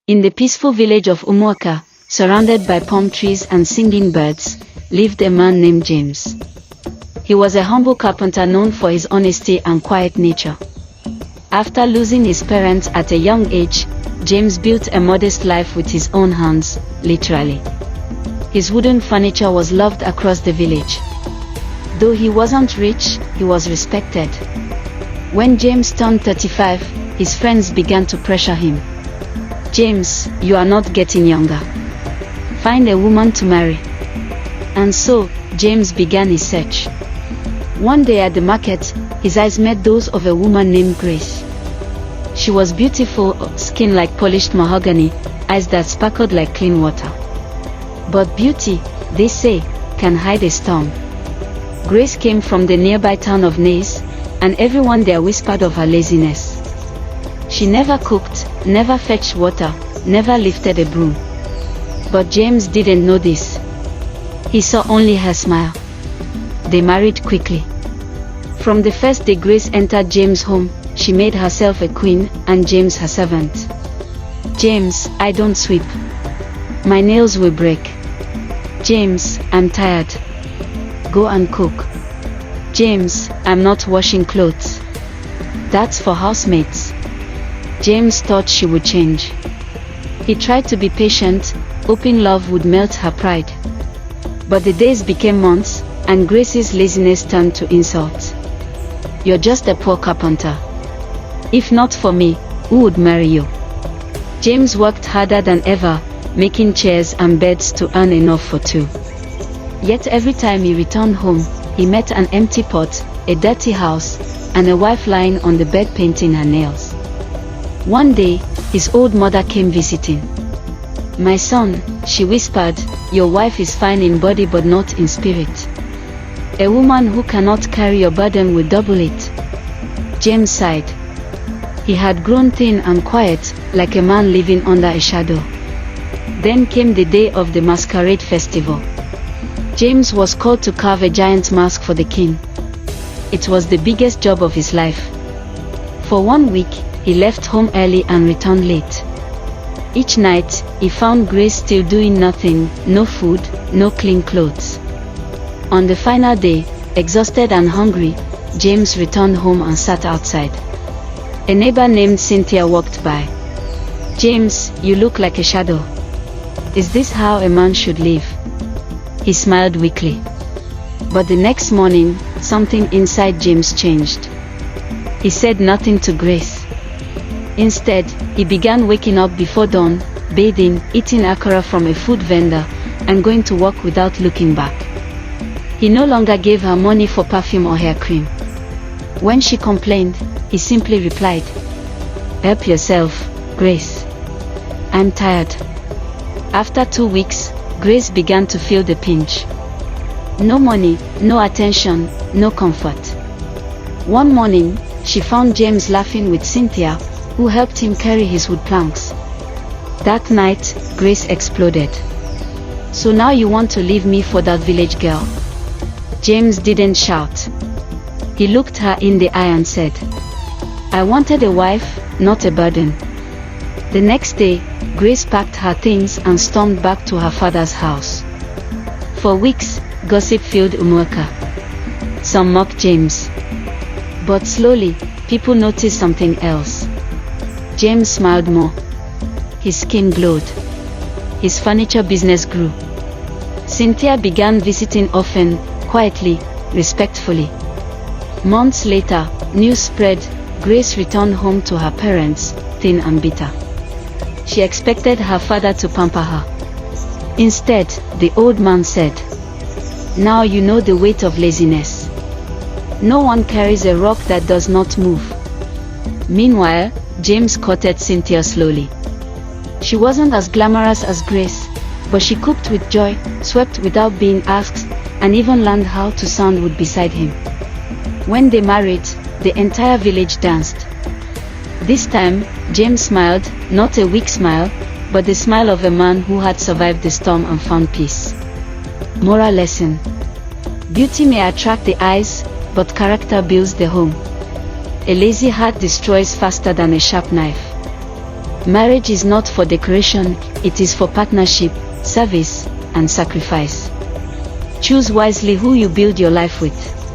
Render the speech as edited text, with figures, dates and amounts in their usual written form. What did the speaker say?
In the peaceful village of Umuaka, surrounded by palm trees and singing birds, lived a man named James. He was a humble carpenter known for his honesty and quiet nature. After losing his parents at a young age, James built a modest life with his own hands, literally. His wooden furniture was loved across the village. Though he wasn't rich, he was respected. When James turned 35, his friends began to pressure him. "James, you are not getting younger. Find a woman to marry." And so, James began his search. One day at the market, his eyes met those of a woman named Grace. She was beautiful, skin like polished mahogany, eyes that sparkled like clean water. But beauty, they say, can hide a storm. Grace came from the nearby town of Nays, and everyone there whispered of her laziness. She never cooked, never fetched water, never lifted a broom. But James didn't know this. He saw only her smile. They married quickly. From the first day Grace entered James' home, she made herself a queen, and James her servant. "James, I don't sweep. My nails will break." "James, I'm tired. Go and cook." "James, I'm not washing clothes. That's for housemates." James thought she would change. He tried to be patient, hoping love would melt her pride. But the days became months, and Grace's laziness turned to insult. "You're just a poor carpenter. If not for me, who would marry you?" James worked harder than ever, making chairs and beds to earn enough for two. Yet every time he returned home, he met an empty pot, a dirty house, and a wife lying on the bed painting her nails. One day, his old mother came visiting. "My son," she whispered, "your wife is fine in body but not in spirit. A woman who cannot carry your burden will double it." James sighed. He had grown thin and quiet, like a man living under a shadow. Then came the day of the masquerade festival. James was called to carve a giant mask for the king. It was the biggest job of his life. For 1 week, he left home early and returned late. Each night, he found Grace still doing nothing, no food, no clean clothes. On the final day, exhausted and hungry, James returned home and sat outside. A neighbor named Cynthia walked by. "James, you look like a shadow. Is this how a man should live?" He smiled weakly. But the next morning, something inside James changed. He said nothing to Grace. Instead, he began waking up before dawn, bathing, eating akara from a food vendor, and going to work without looking back. He no longer gave her money for perfume or hair cream. When she complained, he simply replied, "Help yourself, Grace. I'm tired." After 2 weeks, Grace began to feel the pinch. No money, no attention, no comfort. One morning, she found James laughing with Cynthia, who helped him carry his wood planks. That night, Grace exploded. "So now you want to leave me for that village girl?" James didn't shout. He looked her in the eye and said, "I wanted a wife, not a burden." The next day, Grace packed her things and stormed back to her father's house. For weeks, gossip filled Umuaka. Some mocked James. But slowly, people noticed something else. James smiled more. His skin glowed. His furniture business grew. Cynthia began visiting often, quietly, respectfully. Months later, news spread, Grace returned home to her parents, thin and bitter. She expected her father to pamper her. Instead, the old man said, "Now you know the weight of laziness. No one carries a rock that does not move." Meanwhile, James courted Cynthia slowly. She wasn't as glamorous as Grace, but she cooked with joy, swept without being asked, and even learned how to sound wood beside him. When they married, the entire village danced. This time, James smiled, not a weak smile, but the smile of a man who had survived the storm and found peace. Moral lesson: beauty may attract the eyes, but character builds the home. A lazy heart destroys faster than a sharp knife. Marriage is not for decoration, it is for partnership, service, and sacrifice. Choose wisely who you build your life with.